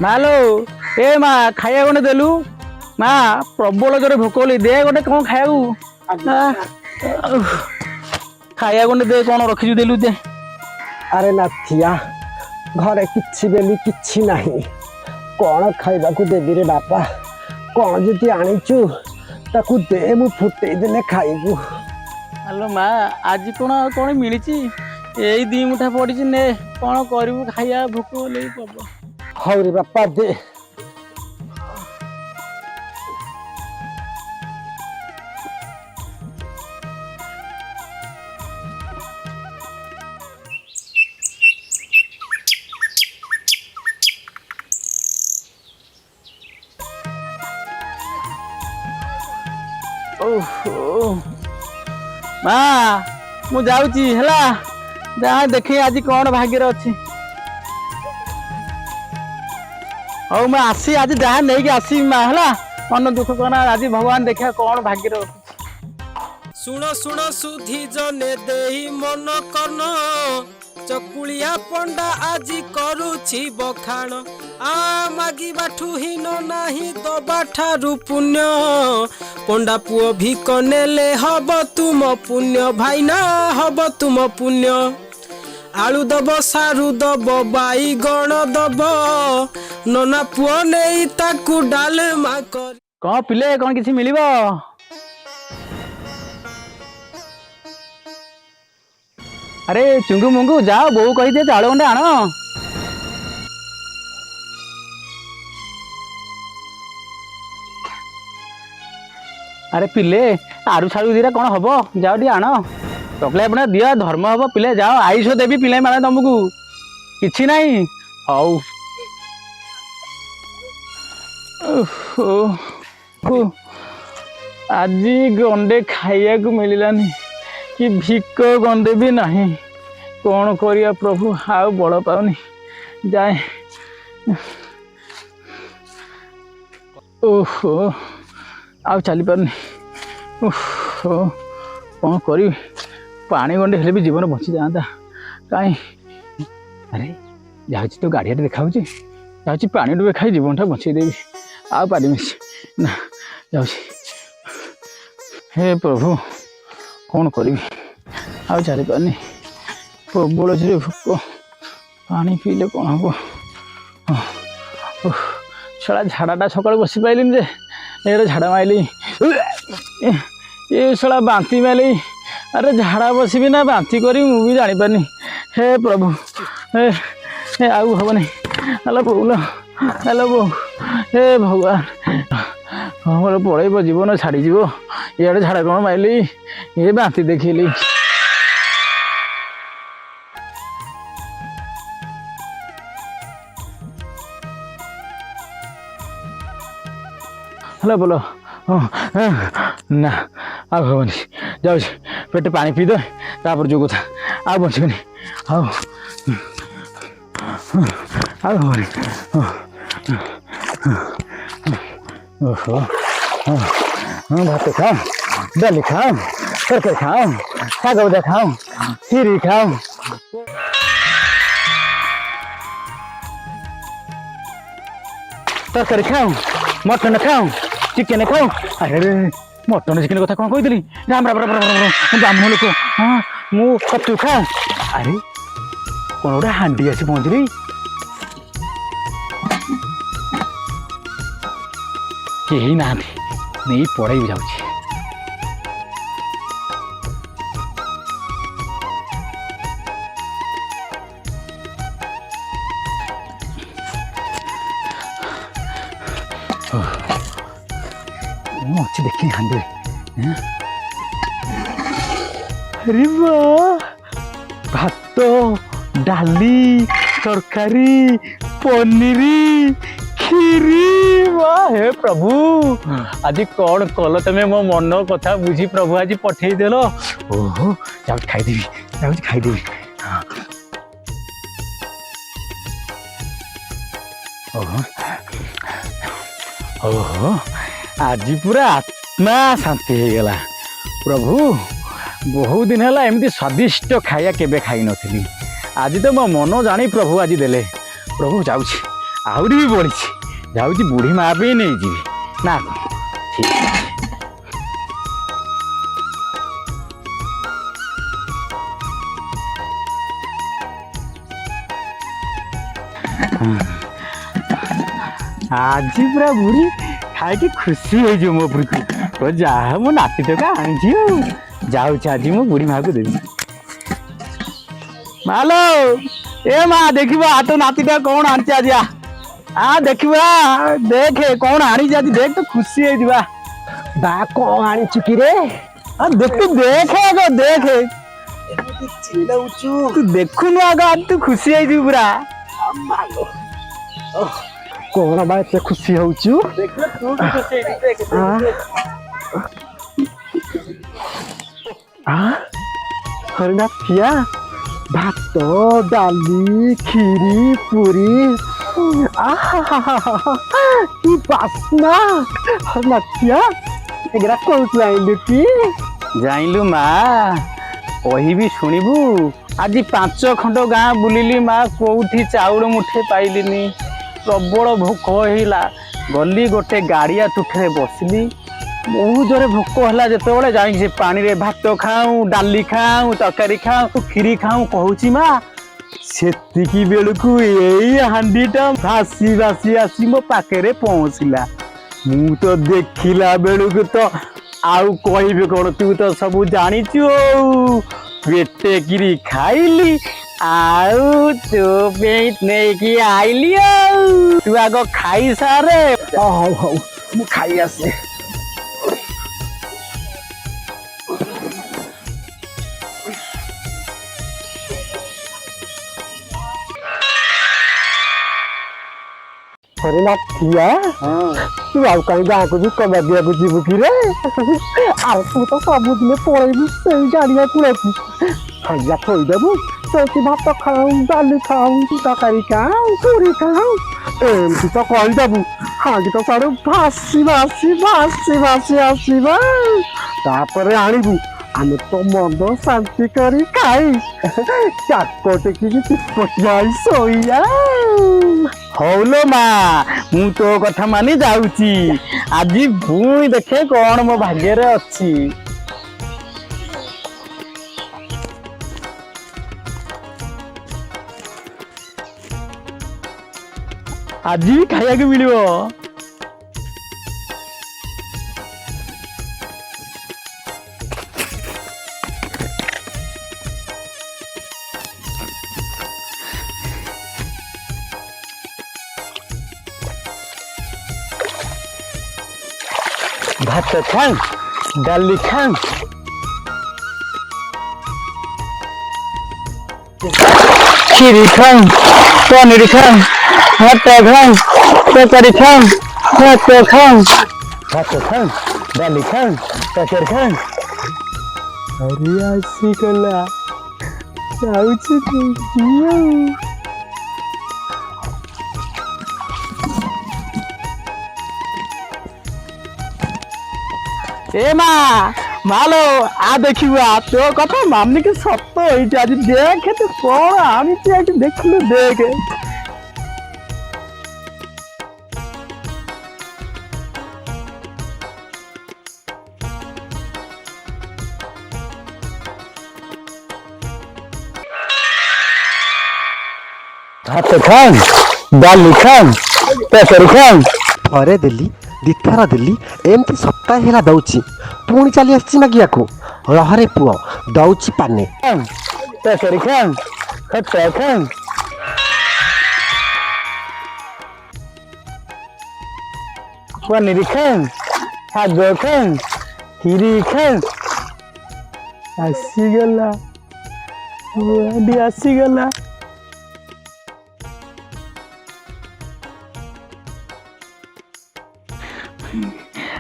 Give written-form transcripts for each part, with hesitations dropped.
ମାଲୋ ଏ ମା ଖାଇବା ଗଣ୍ଡେ ଦେଲୁ ମା ପ୍ରବଳ ଜୋରେ ଭୋକ ହେଲି ଦେ ଗୋଟେ କଣ ଖାଇବାକୁ ଖାଇବା ଗଣ୍ଡେ ଦେ କଣ ରଖିଛୁ ଦେଲୁ ଦେ। ଆରେ ନାଥିଆ ଘରେ କିଛି ବେଲି କିଛି ନାହିଁ କଣ ଖାଇବାକୁ ଦେବି ରେ ବାପା କଣ ଯଦି ଆଣିଛୁ ତାକୁ ଦେ ମୁଁ ଫୁଟେଇ ଦେଲେ ଖାଇବୁ। ଆଲୋ ମା ଆଜି କଣ ଆଉ କଣ ମିଳିଛି ଏଇ ଦି ମୁଠା ପଡିଛି ନେ କଣ କରିବୁ ଖାଇବା ଭୋକ ହେଲେ ପ୍ରବଳ। ହଉ ରେ ବାପା ଦେ। ମା ମୁଁ ଯାଉଛି ହେଲା ଯାହା ଦେଖେ ଆଜି କଣ ଭାଗ୍ୟରେ ଅଛି। ହଉ ମୁଁ ଆସି ଆଜି ଯାହା ନେଇକି ଆସିବି ମା ହେଲା ମନ ଦୁଃଖ କରନା ଆଜି ଭଗବାନ ଦେଖିବା କଣ ଭାଗ୍ୟରେ ଅଛି। ଶୁଣ ଶୁଣ ସୁଧି ଜନେ ଦେଇ ମନ କନ ଚକୁଳିଆ ପଣ୍ଡା ଆଜି କରୁଛି ବଖାଣ ଆ ମାଗିବାଠୁ ହୀନ ନାହିଁ ଦବା ଠାରୁ ପୁଣ୍ୟ ପଣ୍ଡା ପୁଅ ଭିକ ନେଲେ ହବ ତୁମ ପୁଣ୍ୟ ଭାଇନା ହବ ତୁମ ପୁଣ୍ୟ ଆଳୁ ଦବ ସାରୁ ଦବ ବାଇଗଣ ଦବ ନନା ପୁଅ ନେଇ ତାକୁ ଡାଲମା କରି କଣ ପିଲେ କଣ କିଛି ମିଳିବ? ଆରେ ଚୁଙ୍ଗୁ ମୁଙ୍ଗୁ ଯାଅ ବୋଉ କହିଦିଏ ଚାଉଳ ଗଣ୍ଡେ ଆଣ। ଆରେ ପିଲେ ଆରୁ ସାରୁ ଦିଟା କଣ ହବ ଯାଅ ଟିକେ ଆଣ ଚକଲେଟ ଆପଣ ଦିଅ ଧର୍ମ ହବ ପିଲେ ଯାଅ ଆଇଷ ଦେବି ପିଲେ ମାନେ ତମକୁ କିଛି ନାହିଁ। ହଉ ଆଜି ଗଣ୍ଡେ ଖାଇବାକୁ ମିଳିଲାନି କି ଭିକ ଗଣ୍ଡେ ବି ନାହିଁ କଣ କରିବା ପ୍ରଭୁ ଆଉ ବଳ ପାଉନି ଯାଏ। ଓହୋ ଆଉ ଚାଲିପାରୁନି ଓହୋ କଣ କରିବି ପାଣି ଗଣ୍ଡେ ହେଲେ ବି ଜୀବନ ବଞ୍ଚିଯାଆନ୍ତା କାହିଁ। ଆରେ ଯାଉଛି ତ ଗାଡ଼ିଆଟେ ଦେଖାଉଛି ଯାଉଛି ପାଣି ଡୁବେ ଖାଇ ଜୀବନଟା ବଞ୍ଚେଇଦେବି ଆଉ ପାରିବି ନା ଯାଉଛି। ହେ ପ୍ରଭୁ କଣ କରିବି ଆଉ ଚାଲିପାରୁନି ପ୍ରବଳ ଜୋରେ ଭୋକ ପାଣି ପିଇଲେ କଣ ହବ। ଶଳା ଝାଡ଼ାଟା ସକାଳୁ ବସି ପାଇଲିନି ଯେ ଏଇଟା ଝାଡ଼ା ମାଇଲି ଏ ଶଳା ବାନ୍ତି ମାଇଲି ଆରେ ଝାଡ଼ା ବସିବି ନା ବାନ୍ତି କରିବି ମୁଁ ବି ଜାଣିପାରୁନି। ହେ ପ୍ରଭୁ ହେ ଆଉ ହବନି ହ୍ୟାଲୋ ବୋଉଲ ହ୍ୟାଲୋ ବୋଉ ହେ ଭଗବାନ ମୋର ପଳେଇବ ଜୀବନ ଛାଡ଼ିଯିବ ଇଆଡ଼େ ଝାଡ଼ା କଣ ମାଇଲି ଏ ବାନ୍ତି ଦେଖିଲି। ହ୍ୟାଲୋ ବୋଲ ହଁ ନା ଆଉ ହବନି ଯାଉଛି ପେଟେ ପାଣି ପିଇଦେ ତାପରେ ଯୋଉ କଥା ଆଉ ବଞ୍ଚିବନି ଆଉ ଆଉ ହବନି। ଓହୋ ହଁ ଭାତ ଖାଅ ଡାଲି ଖାଅ ତରକାରୀ ଖାଅ ଶାଗ ଭଜା ଖାଅ କ୍ଷୀରି ଖାଅ ତରକାରୀ ଖାଅ ମଟନ ଖାଅ ଚିକେନ ଖାଅ। ଆରେ ମଟନ ଚିକେନ କଥା କଣ କହିଥିଲି ରାମ ରାମ ରାମ ରାମ ରାମ ମୁଁ ବ୍ରାହ୍ମଣ ଲୋକ ହଁ ମୁଁ ଛତୁ ଖାଅ। ଆରେ କଣ ଗୋଟେ ହାଣ୍ଡି ଆସି ପହଞ୍ଚିଲି କେହି ନାହାନ୍ତି ନେଇ ପଳେଇ ଯାଉଛି। ମୁଁ ଅଛି ଦେଖିନି ହାଣ୍ଡିରେ ଆରେ ଭାତ ଡାଲି ତରକାରୀ ପନିର କ୍ଷୀରି हे प्रभु आज कौन कल तमें मो मन कथा बुझी प्रभु आज पठेदेल ओहो जाऊँ खाईदेवी ओहो ओहो आज पूरा आत्मा शांति हो गला प्रभु बहुत दिन है एमती स्वादिष्ट खाया केबे खाई नथिली आज तो मो मन जानी प्रभु आज देले प्रभु जाऊँ ଆହୁରି ବି ବଢ଼ିଛି। ଯାଉଛି ବୁଢ଼ୀ ମା ପାଇଁ ନେଇଯିବି ନା କଣ? ଠିକ୍ ଅଛି। ଆଜି ପୁରା ବୁଢ଼ୀ ଖାଇକି ଖୁସି ହେଇଯିବ ମୋ ଉପରକୁ। ଯାହା ମୋ ନାତି ତକ ଆଣିଛି ଆଉ। ଯାଉଛି ଆଜି ମୁଁ ବୁଢ଼ୀ ମାକୁ ଦେବି। ମାଲୋ ଏ ମା ଦେଖିବା ତୋ ନାତିଟା କଣ ଆଣିଛି ଆଜି। ଦେଖିବା ଦେଖେ କଣ ଆଣିଛି ଆଜି। ଦେଖ ତ ଖୁସି ହେଇଯିବା। ବା କଣ ଆଣିଛୁ କିରେ? ଦେଖ ଦେଖେ ଆଗ ଦେଖେ। ଚିଲଉଛୁ ତୁ ଦେଖୁନୁ ଆଗ ଆଜି ତୁ ଖୁସି ହେଇଯିବୁ ପୁରା। କଣ ବା ଏତେ ଖୁସି ହଉଛୁ? ହରିନାଥିଆ ଭାତ ଡାଲି କ୍ଷୀରି ପୁରୀ କି ବାସ୍ନା। ହରିନାଥିଆ ଏଗୁରା କୋଉଠୁ ଆଇଲୁ କି? ଜାଇଲୁ ମା କହିବି ଶୁଣିବୁ। ଆଜି 5 ଖଣ୍ଡ ଗାଁ ବୁଲିଲି ମା, କୋଉଠି ଚାଉଳ ମୁଠେ ପାଇଲିନି। ପ୍ରବଳ ଭୋକ ହେଇଲା। ଗଲି ଗୋଟେ ଗାଡ଼ିଆ ତୁଠରେ ବସିଲି। ବହୁତ ଜୋରେ ଭୋକ ହେଲା ଯେତେବେଳେ ଯାଇକି ସେ ପାଣିରେ ଭାତ ଖାଉଁ ଡାଲି ଖାଉଁ ତରକାରୀ ଖାଉଁ କ୍ଷୀରି ଖାଉଁ କହୁଛି ମା, ସେତିକି ବେଳକୁ ଏଇ ହାଣ୍ଡିଟା ଭାସି ଭାସି ଆସି ମୋ ପାଖରେ ପହଞ୍ଚିଲା। ମୁଁ ତ ଦେଖିଲା ବେଳକୁ ତ ଆଉ କହିବି କଣ, ତୁ ତ ସବୁ ଜାଣିଛୁ ଆଉ। ପେଟେକିରି ଖାଇଲି ଆଉ ତୋ ପାଇଁ ନେଇକି ଆଇଲି ଆଉ। ତୁ ଆଗ ଖାଇସାରେ। ହଉ ହଉ ମୁଁ ଖାଇ ଆସେ। ହରିନାଥିଆ ତୁ ଆଉ କାହିଁ ଗାଁକୁ ଭିକ ମାଗିବାକୁ ଯିବୁ କିରେ? ଆଉ ତୁ ତ ସବୁଦିନେ ପଳେଇବୁ ସେଇ ଗାଡ଼ିଆ କୂଳକୁ। ଖାଇବା ଥୋଇଦେବୁ ସେଇଠି ଭାତ ଖାଉ ଡାଲି ଖାଉ ତରକାରୀ ଖାଉ ପୁରୀ ଖାଉ ଏମିତି ତ କହିଦେବୁ। ହାଣ୍ଡି ତ ସାଡ଼ୁ ଭାସି ଭାସି ଭାସି ଭାସି ଆସିବା। ତାପରେ ଆଣିବୁ ଆମେ ତ ମନ ଶାନ୍ତି କରି ଖାଇ ଚାକ ଟେକିକି ଚିପଟିଆଇ ଶୋଇଆ। ହଉଲୋ ମା, ମୁଁ ତୋ କଥା ମାନି ଯାଉଛି। ଆଜି ପୁଣି ଦେଖେ କଣ ମୋ ଭାଗ୍ୟରେ ଅଛି। ଆଜି ବି ଖାଇବାକୁ ମିଳିବ। ଭାତ ଖାଉ ଡାଲି ଖାଉ କ୍ଷୀରି ଖାଉ ପନିର ଖାଉ ଭାତ ଖାଉ ତରକାରୀ ଖାଉ ଭାତ ଖାଉ ଡାଲି ଖାଉ ତରକାରୀ ଖାଉ। ଆରେ ଆସିଗଲା ଯାଉଛି ଆଉ। ଏ ମାଲୋ ଦେଖିବୁ ତୋ କଥା ମାନିକି ସତ ହେଇଛି। ଆଜି ଦେଖେ ତୁ କଣ ଆଣିଛି ଏଠି ଦେଖିଲୁ ଦେଖେ। ଭାତ ଖାଉ ଡାଲି ଖାଉ ତରକାରୀ ଖାଉ। ଥରେ ଦେଲି ଦିଥର ଦେଲି ଏମିତି ସପ୍ତାହେ ହେଲା ଦଉଛି। ପୁଣି ଚାଲି ଆସିଛି ମାଗିବାକୁ। ରହରେ ପୁଅ ଦଉଛି ପାନେ। ତରକାରୀ ଖାଉ ଭାତ ଖାଉ ପନିର ଖାଉ ଶାଗ ଖାଉ କ୍ଷୀରି ଖାଉ। ଆସିଗଲା ଆସିଗଲା।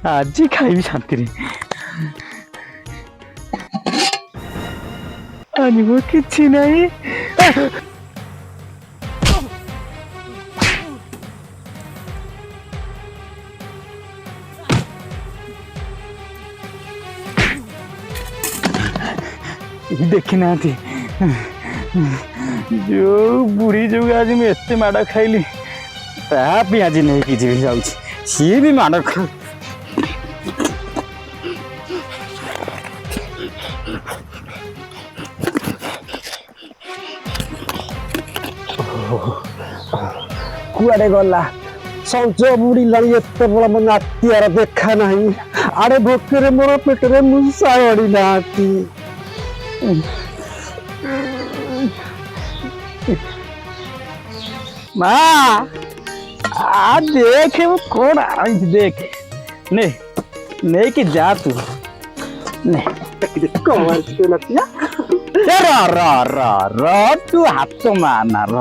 ଆଜି ଖାଇବି ଶାନ୍ତିରେ। ଆଣିବ କିଛି ନାହିଁ। देखी ना जो बुढ़ी जो आज मुझे एत माड़ खाइली ତା ପିଆଜି ନେଇକି ଯିବି ଯାଉଛି ସିଏ ବି ମାଡ଼ ଖା କୁଆଡେ ଗଲା ସଞ୍ଜ ବୁଡ଼ିଲାଣି ଏତେ ବଳ ମୋ ନାତିଆର ଦେଖା ନାହିଁ ଆଡେ ଭୋକରେ ମୋର ପେଟରେ ମୂଷା ଗଡ଼ିନାହାନ୍ତି ମା ଆ ଦେଖେ ମୁଁ କଣ ଆଣିଛି ଦେଖେ ନେ ନେଇକି ଯା ତୁ ନେ କଣ ଆଣିଛୁ ନାତିଆ ର ର ର ର ତୁ ହାତ ମାନା ର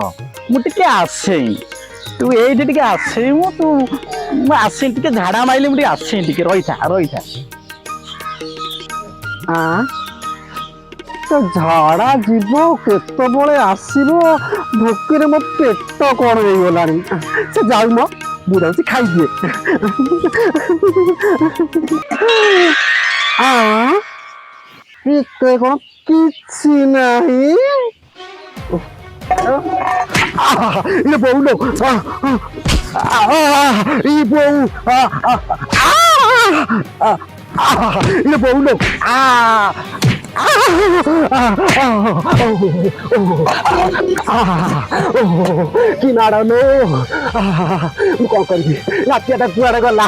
ମୁଁ ଟିକେ ଆସେ ତୁ ଏଇଠି ଟିକେ ଆସେ ମୁଁ ଆସେ ଟିକେ ଝାଡ଼ା ମାଇଲେ ମୁଁ ଟିକେ ଆସେ ଟିକେ ରହିଥା ରହିଥା ତ ଝାଡ଼ା ଯିବ କେତେବେଳେ ଆସିବ ଭୋକରେ ମୋ ପେଟ କଣ ହେଇଗଲାଣି ସେ ଯାଉ ମ ମୁଁ ଯାଉଛି ଖାଇଦିଏ ଟିକେ କଣ କିଛି ନାହିଁ ଇଏ ବୋଉ ଲୋ ଇ ବୋଉ ଇଏ ବୋଉ ଲୋ କି ମାଡ଼ ଲୋ ମୁଁ କଣ କରିବି ରାତିଆଟା କୁଆଡେ ଗଲା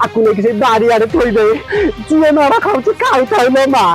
ଆକୁ ନେଇକି ସେଇ ବାରିଆଡେ ଥୋଇଦେବି ଯିଏ ମାଡ଼ ଖାଉଛି ଖାଉଥାଉ ଲୋ ମା